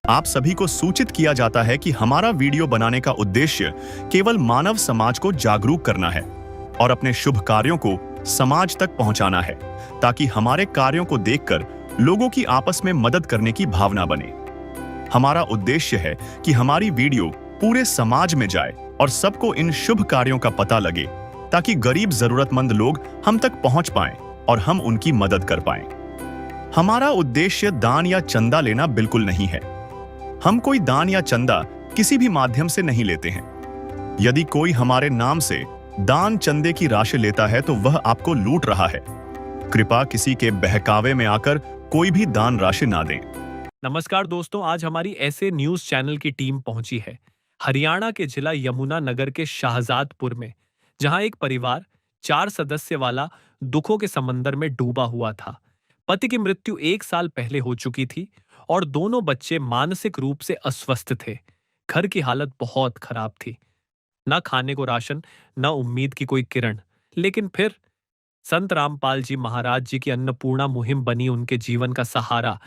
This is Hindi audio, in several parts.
आप सभी को सूचित किया जाता है कि हमारा वीडियो बनाने का उद्देश्य केवल मानव समाज को जागरूक करना है और अपने शुभ कार्यों को समाज तक पहुंचाना है, ताकि हमारे कार्यों को देखकर लोगों की आपस में मदद करने की भावना बने। हमारा उद्देश्य है कि हमारी वीडियो पूरे समाज में जाए और सबको इन शुभ कार्यों का पता लगे, ताकि गरीब जरूरतमंद लोग हम तक पहुंच पाएं और हम उनकी मदद कर पाएं। हमारा उद्देश्य दान या चंदा लेना बिल्कुल नहीं है। हम कोई दान या चंदा किसी भी माध्यम से नहीं लेते हैं। यदि कोई हमारे नाम से दान चंदे की राशि लेता है तो वह आपको लूट रहा है। कृपया किसी के बहकावे में आकर कोई भी दान राशि ना दें। नमस्कार दोस्तों, आज हमारी ऐसे न्यूज चैनल की टीम पहुंची है हरियाणा के जिला यमुनानगर के शाहजादपुर में, जहां एक परिवार 4 सदस्य वाला दुखों के समंदर में डूबा हुआ था। पति की मृत्यु 1 साल पहले हो चुकी थी और दोनों बच्चे मानसिक रूप से अस्वस्थ थे। घर की हालत बहुत खराब थी, न खाने को राशन, न उम्मीद की कोई किरण। लेकिन फिर संत रामपाल जी महाराज जी की अन्नपूर्णा मुहिम बनी उनके जीवन का सहारा।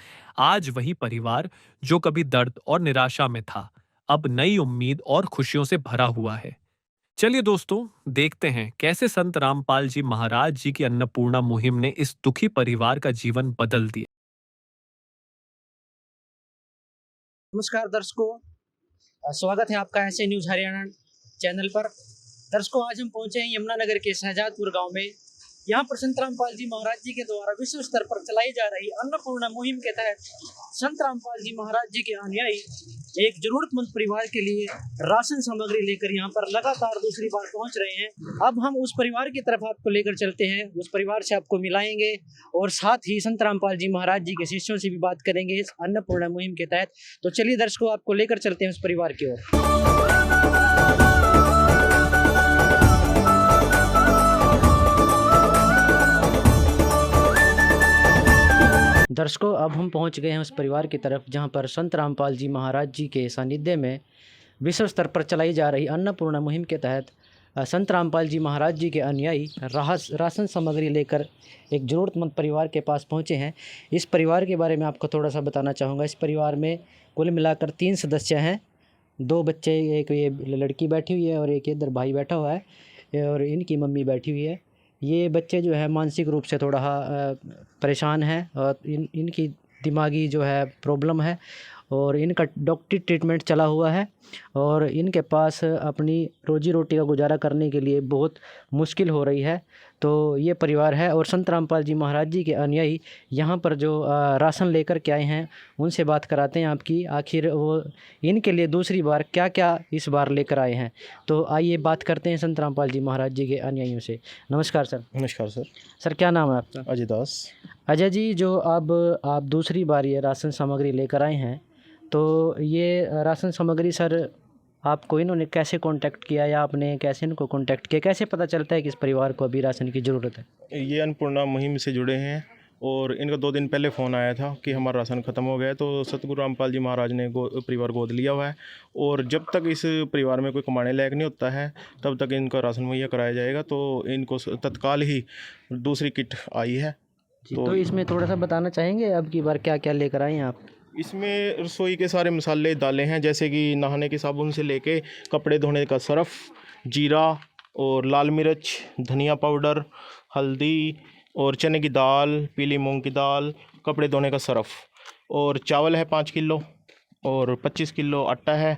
आज वही परिवार जो कभी दर्द और निराशा में था, अब नई उम्मीद और खुशियों से भरा हुआ है। चलिए दोस्तों, देखते हैं कैसे संत रामपाल जी महाराज जी की अन्नपूर्णा मुहिम ने इस दुखी परिवार का जीवन बदल दिया। नमस्कार दर्शकों, स्वागत है आपका ऐसे न्यूज हरियाणा चैनल पर। दर्शकों, आज हम पहुंचे हैं यमुनानगर के शाहजादपुर गांव में। यहाँ पर संत रामपाल जी महाराज जी के द्वारा विश्व स्तर पर चलाई जा रही अन्नपूर्णा मुहिम के तहत संत रामपाल जी महाराज जी के अनुयायी एक जरूरतमंद परिवार के लिए राशन सामग्री लेकर यहाँ पर लगातार दूसरी बार पहुँच रहे हैं। अब हम उस परिवार की तरफ आपको लेकर चलते हैं, उस परिवार से आपको मिलाएंगे और साथ ही संत रामपाल जी महाराज जी के शिष्यों से भी बात करेंगे इस अन्नपूर्णा मुहिम के तहत। तो चलिए दर्शकों, आपको लेकर चलते हैं उस परिवार की ओर। दर्शकों, अब हम पहुंच गए हैं उस परिवार की तरफ जहां पर संत रामपाल जी महाराज जी के सानिध्य में विश्व स्तर पर चलाई जा रही अन्नपूर्णा मुहिम के तहत संत रामपाल जी महाराज जी के अनुयायी राशन सामग्री लेकर एक ज़रूरतमंद परिवार के पास पहुंचे हैं। इस परिवार के बारे में आपको थोड़ा सा बताना चाहूँगा। इस परिवार में कुल मिलाकर 3 सदस्य हैं, 2 बच्चे, एक ये लड़की बैठी हुई है और एक इधर भाई बैठा हुआ है और इनकी मम्मी बैठी हुई है। ये बच्चे जो है मानसिक रूप से थोड़ा परेशान हैं और इनकी दिमागी जो है प्रॉब्लम है और इनका डॉक्टरी ट्रीटमेंट चला हुआ है और इनके पास अपनी रोजी रोटी का गुजारा करने के लिए बहुत मुश्किल हो रही है। तो ये परिवार है और संत रामपाल जी महाराज जी के अनुयायी यहाँ पर जो राशन लेकर के आए हैं उनसे बात कराते हैं आपकी, आखिर वो इनके लिए दूसरी बार क्या क्या इस बार लेकर आए हैं। तो आइए बात करते हैं संत रामपाल जी महाराज जी के अनुयायियों से। नमस्कार सर। नमस्कार सर। सर, क्या नाम है आपका? अजय दास। अजय जी, जो अब आप दूसरी बार ये राशन सामग्री लेकर आए हैं, तो ये राशन सामग्री सर आपको इन्होंने कैसे कांटेक्ट किया या आपने कैसे इनको कांटेक्ट किया? कैसे पता चलता है कि इस परिवार को अभी राशन की ज़रूरत है? ये अन्नपूर्णा मुहिम से जुड़े हैं और इनका 2 दिन पहले फ़ोन आया था कि हमारा राशन ख़त्म हो गया है। तो सतगुरु रामपाल जी महाराज ने परिवार गोद लिया हुआ है और जब तक इस परिवार में कोई कमाने लायक नहीं होता है तब तक इनका राशन मुहैया कराया जाएगा। तो इनको तत्काल ही दूसरी किट आई है। तो इसमें थोड़ा सा बताना चाहेंगे अब की बार क्या क्या लेकर आए हैं आप? इसमें रसोई के सारे मसाले दालें हैं, जैसे कि नहाने के साबुन से लेके कपड़े धोने का सर्फ, जीरा और लाल मिर्च, धनिया पाउडर, हल्दी और चने की दाल, पीली मूंग की दाल, कपड़े धोने का सर्फ और चावल है 5 किलो और 25 किलो आटा है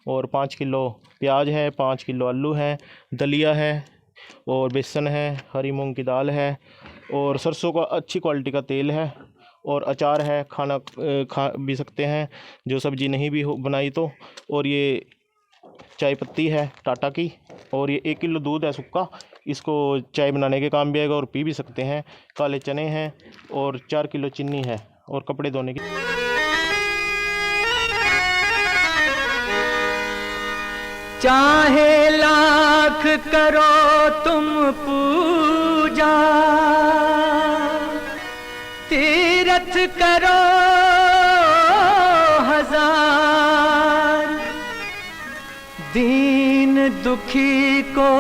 और 5 किलो प्याज है, 5 किलो आलू है, दलिया है और बेसन है, हरी मूंग की दाल है और सरसों का अच्छी क्वालिटी का तेल है और अचार है, खाना खा भी सकते हैं जो सब्ज़ी नहीं भी हो बनाई तो। और ये चाय पत्ती है टाटा की और ये 1 किलो दूध है सूखा, इसको चाय बनाने के काम भी आएगा और पी भी सकते हैं। काले चने हैं और 4 किलो चीनी है और कपड़े धोने की। चाहे लाख करो तुम पूजा, तीरथ करो 1000, दीन दुखी को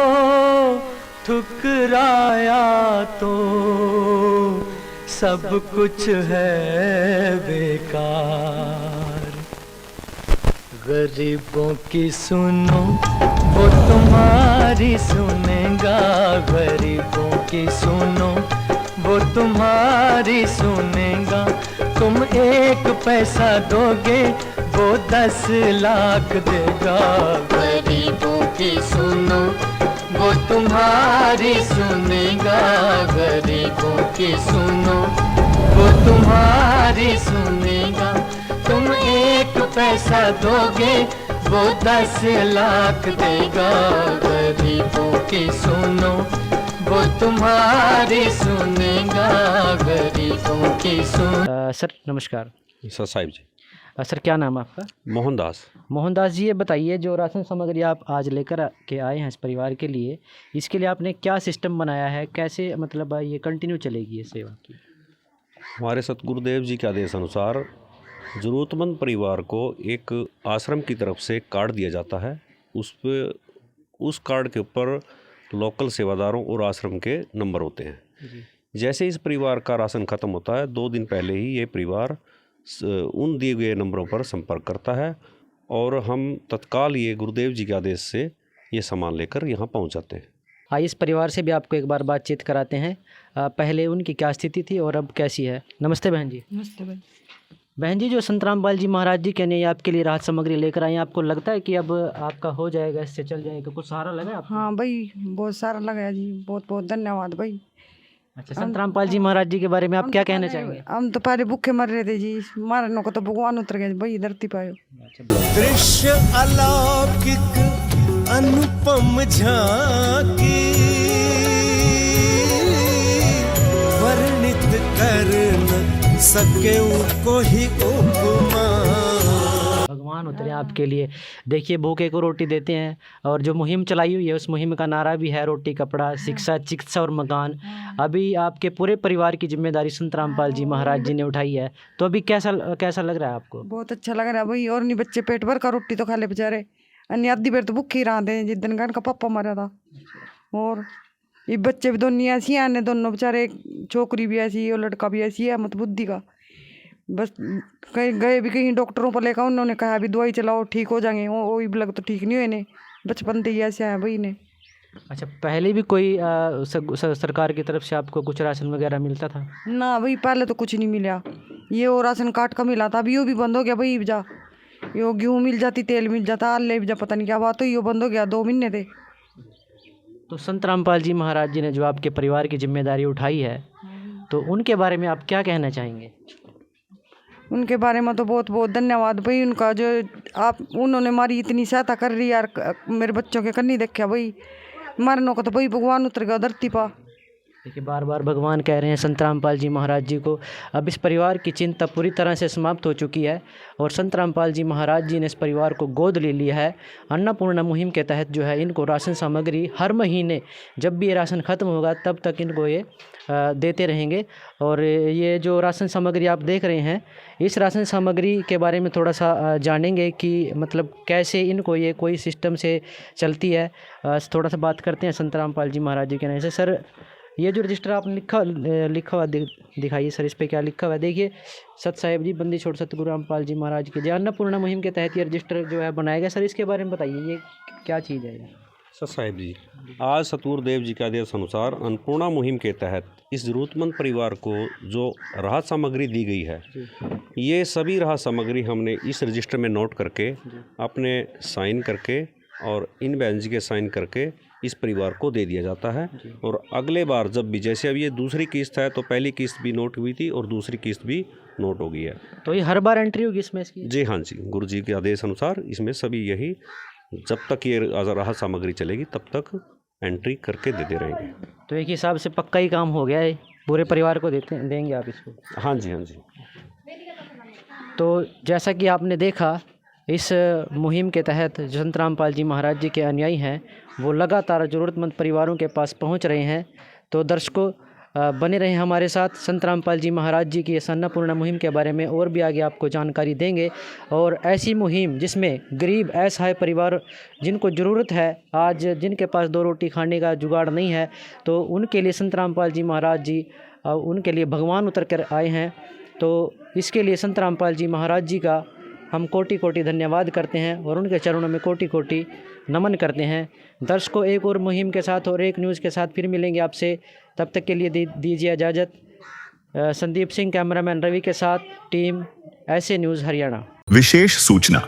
ठुकराया तो सब कुछ है बेकार। गरीबों की सुनो वो तुम्हारी सुनेगा, गरीबों की सुनो वो तुम्हारी सुनेगा। तुम 1 पैसा दोगे वो 10 लाख देगा। गरीबों की सुनो वो तुम्हारी सुनेगा, गरीबों की सुनो वो तुम्हारी सुनेगा। तुम 1 पैसा दोगे वो 10 लाख देगा। गरीबों की सुनो वो तुम्हारी सुनेगा, गरीबों की सुन। सर नमस्कार। सर साहिब जी। सर क्या नाम है आपका? मोहनदास। मोहनदास जी, ये बताइए जो राशन सामग्री आप आज लेकर के आए हैं इस परिवार के लिए, इसके लिए आपने क्या सिस्टम बनाया है, कैसे मतलब ये कंटिन्यू चलेगी ये सेवा की? हमारे सतगुरुदेव जी के आदेश अनुसार ज़रूरतमंद परिवार को एक आश्रम की तरफ से कार्ड दिया जाता है। उस कार्ड के ऊपर लोकल सेवादारों और आश्रम के नंबर होते हैं। जैसे इस परिवार का राशन ख़त्म होता है 2 दिन पहले ही ये परिवार उन दिए गए नंबरों पर संपर्क करता है और हम तत्काल ये गुरुदेव जी के आदेश से ये सामान लेकर यहाँ पहुँच जाते हैं। आइए इस परिवार से भी आपको एक बार बातचीत कराते हैं। पहले उनकी क्या स्थिति थी और अब कैसी है। नमस्ते बहन जी। नमस्ते भाई। बहन जी, जो संत रामपाल जी महाराज जी कहने आपके लिए राहत सामग्री लेकर आए, आपको लगता है कि अब आपका हो जाएगा, इससे चल जाएगा, कुछ सहारा लगा आपको? हाँ भाई, बहुत सारा लगा जी, बहुत बहुत धन्यवाद भाई। अच्छा, संत रामपाल जी महाराज जी के बारे में आप क्या कहना चाहेंगे? हम तो पहले भूखे मर रहे थे जी, मारने को तो भगवान उतर गए भाई धरती पायो। दृश्य अलौकिक अनुपम झांकी वर्णित कर न सके उनको ही उपमा। भगवान उतरे आपके लिए। देखिए, भूखे को रोटी देते हैं और जो मुहिम चलाई हुई है उस मुहिम का नारा भी है रोटी कपड़ा शिक्षा चिकित्सा और मकान। अभी आपके पूरे परिवार की जिम्मेदारी संत रामपाल जी महाराज जी ने उठाई है, तो अभी कैसा लग रहा है आपको? बहुत अच्छा लग रहा है भाई। और नहीं बच्चे पेट भर का रोटी तो खा ले बेचारे, अन्य आधी बेर तो भूखे ही रहा जिस दिन का इनका पापा मरा था। और ये बच्चे भी दोनों ऐसी हैं, दोनों बेचारे, छोकरी भी ऐसी और लड़का भी ऐसी है मत बुद्धि का। बस कहीं गए भी कहीं डॉक्टरों पर लेकर, उन्होंने कहा अभी दवाई चलाओ ठीक हो जाएंगे, वो भी लग तो ठीक नहीं हुए ने, बचपन से ही ऐसे हैं भाई ने। अच्छा, पहले भी कोई सरकार की तरफ से आपको कुछ राशन वगैरह मिलता था? ना भाई, पहले तो कुछ नहीं मिला। ये वो राशन कार्ड का मिला था, अभी वो भी बंद हो गया भाई। जा यो गेहूँ मिल जाती, तेल मिल जाता, आले भी जा, पता नहीं क्या बात हो, ये बंद हो गया, 2 महीने थे। तो संत रामपाल जी महाराज जी ने जो आपके परिवार की जिम्मेदारी उठाई है, तो उनके बारे में आप क्या कहना चाहेंगे? उनके बारे में तो बहुत बहुत धन्यवाद भाई उनका, जो उन्होंने हमारी इतनी सहायता कर रही यार। मेरे बच्चों के करनी देखा भाई, मरने को तो भाई भगवान उतर गया धरती पा। देखिए, बार बार भगवान कह रहे हैं संत रामपाल जी महाराज जी को, अब इस परिवार की चिंता पूरी तरह से समाप्त हो चुकी है और संत रामपाल जी महाराज जी ने इस परिवार को गोद ले लिया है। अन्नपूर्णा मुहिम के तहत जो है इनको राशन सामग्री हर महीने, जब भी ये राशन ख़त्म होगा तब तक इनको ये देते रहेंगे। और ये जो राशन सामग्री आप देख रहे हैं, इस राशन सामग्री के बारे में थोड़ा सा जानेंगे कि मतलब कैसे इनको ये कोई सिस्टम से चलती है। थोड़ा सा बात करते हैं संत रामपाल जी महाराज जी के नाम से। सर, ये जो रजिस्टर आपने लिखा हुआ दिखाइए सर, इस पे क्या लिखा हुआ है? देखिए, सत साहिब जी बंदी छोड़ सतगुरु रामपाल जी महाराज की जय। अन्नपूर्णा मुहिम के तहत ये रजिस्टर जो है बनाया गया। सर, इसके बारे में बताइए, ये क्या चीज़ है? सर साहिब जी, आज सतगुरुदेव जी के आदेश अनुसार अन्नपूर्णा मुहिम के तहत इस ज़रूरतमंद परिवार को जो राहत सामग्री दी गई है, ये सभी राहत सामग्री हमने इस रजिस्टर में नोट करके अपने साइन करके और इन बहन जी के साइन करके इस परिवार को दे दिया जाता है। और अगले बार जब भी, जैसे अब ये दूसरी किस्त है, तो पहली किस्त भी नोट हुई थी और दूसरी किस्त भी नोट हो गई है। तो ये हर बार एंट्री होगी इसमें इसकी? जी हाँ जी, गुरु जी के आदेश अनुसार इसमें सभी यही, जब तक ये राहत सामग्री चलेगी तब तक एंट्री करके देते रहेंगे। तो एक हिसाब से पक्का ही काम हो गया है, पूरे परिवार को देंगे आप इसको? हाँ जी, हाँ जी। तो जैसा कि आपने देखा, इस मुहिम के तहत जो संत रामपाल जी महाराज जी के अनुयायी हैं वो लगातार ज़रूरतमंद परिवारों के पास पहुंच रहे हैं। तो दर्शकों, बने रहें हमारे साथ। संत रामपाल जी महाराज जी की इस अन्नपूर्णा मुहिम के बारे में और भी आगे आपको जानकारी देंगे। और ऐसी मुहिम जिसमें गरीब असहाय परिवार जिनको ज़रूरत है, आज जिनके पास 2 रोटी खाने का जुगाड़ नहीं है, तो उनके लिए संत रामपाल जी महाराज जी उनके लिए भगवान उतर कर आए हैं। तो इसके लिए संत रामपाल जी महाराज जी का हम कोटि कोटि धन्यवाद करते हैं और उनके चरणों में कोटि कोटि नमन करते हैं। दर्शकों, एक और मुहिम के साथ और एक न्यूज़ के साथ फिर मिलेंगे आपसे। तब तक के लिए दीजिए इजाज़त। संदीप सिंह, कैमरामैन रवि के साथ, टीम ऐसे न्यूज़ हरियाणा। विशेष सूचना।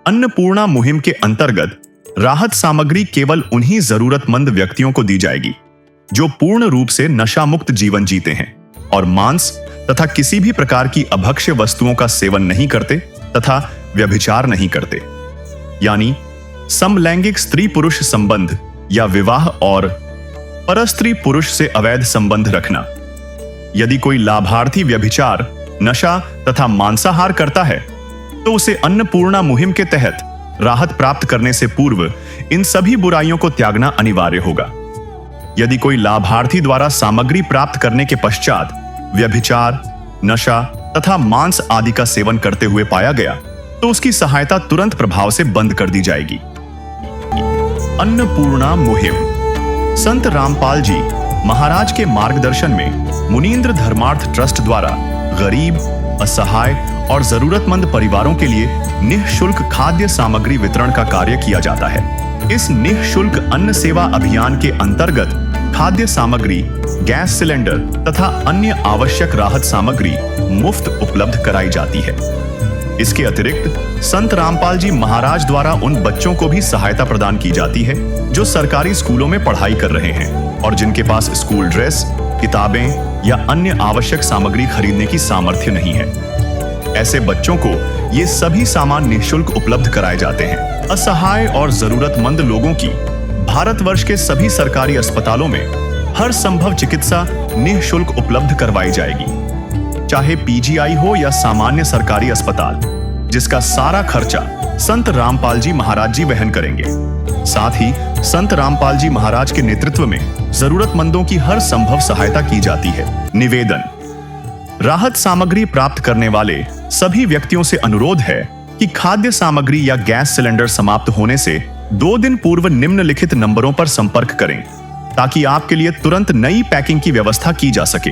अन्नपूर्णा मुहिम के अंतर्गत राहत सामग्री केवल उन्हीं जरूरतमंद व्यक्तियों को दी जाएगी जो पूर्ण रूप से नशा मुक्त जीवन जीते हैं और मांस तथा किसी भी प्रकार की अभक्ष्य वस्तुओं का सेवन नहीं करते तथा व्यभिचार नहीं करते, यानी समलैंगिक स्त्री पुरुष संबंध या विवाह और परस्त्री पुरुष से अवैध संबंध रखना। यदि कोई लाभार्थी व्यभिचार, नशा तथा मांसाहार करता है तो उसे अन्नपूर्णा मुहिम के तहत राहत प्राप्त करने से पूर्व इन सभी बुराइयों को त्यागना अनिवार्य होगा। यदि कोई लाभार्थी द्वारा सामग्री प्राप्त करने के पश्चात व्यभिचार, नशा तथा मांस आदि का सेवन करते हुए पाया गया तो उसकी सहायता तुरंत प्रभाव से बंद कर दी जाएगी। अन्नपूर्णा मुहिम। संत रामपाल जी महाराज के मार्गदर्शन में मुनींद्र धर्मार्थ ट्रस्ट द्वारा गरीब, असहाय और जरूरतमंद परिवारों के लिए निःशुल्क खाद्य सामग्री वितरण का कार्य किया जाता है। इस निःशुल्क अन्न सेवा अभियान के अंतर्गत खाद्य सामग्री, गैस सिलेंडर तथा अन्य आवश्यक राहत सामग्री मुफ्त उपलब्ध कराई जाती है। इसके अतिरिक्त संत रामपाल जी महाराज द्वारा उन बच्चों को भी सहायता प्रदान की जाती है जो सरकारी स्कूलों में पढ़ाई कर रहे हैं और जिनके पास स्कूल ड्रेस, किताबें या अन्य आवश्यक सामग्री खरीदने की सामर्थ्य नहीं है। ऐसे बच्चों को ये सभी सामान निःशुल्क उपलब्ध कराए जाते हैं। असहाय और जरूरतमंद लोगों की भारतवर्ष के सभी सरकारी अस्पतालों में हर संभव चिकित्सा निःशुल्क उपलब्ध करवाई जाएगी, चाहे पीजीआई हो या सामान्य सरकारी अस्पताल, जिसका सारा खर्चा संत रामपाल जी महाराज जी वहन करेंगे। साथ ही संत रामपाल जी महाराज के नेतृत्व में जरूरतमंदों की हर संभव सहायता की जाती है। निवेदन। राहत सामग्री प्राप्त करने वाले सभी व्यक्तियों से अनुरोध है कि खाद्य सामग्री या गैस सिलेंडर समाप्त होने से 2 दिन पूर्व निम्नलिखित नंबरों पर संपर्क करें ताकि आपके लिए तुरंत नई पैकिंग की व्यवस्था की जा सके।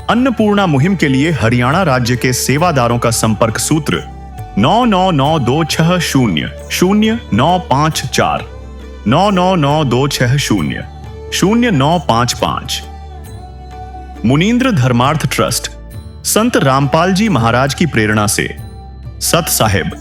अन्नपूर्णा मुहिम के लिए हरियाणा राज्य के सेवादारों का संपर्क सूत्र 9992600954 9992600955। मुनींद्र धर्मार्थ ट्रस्ट संत रामपाल जी महाराज की प्रेरणा से सत साहिब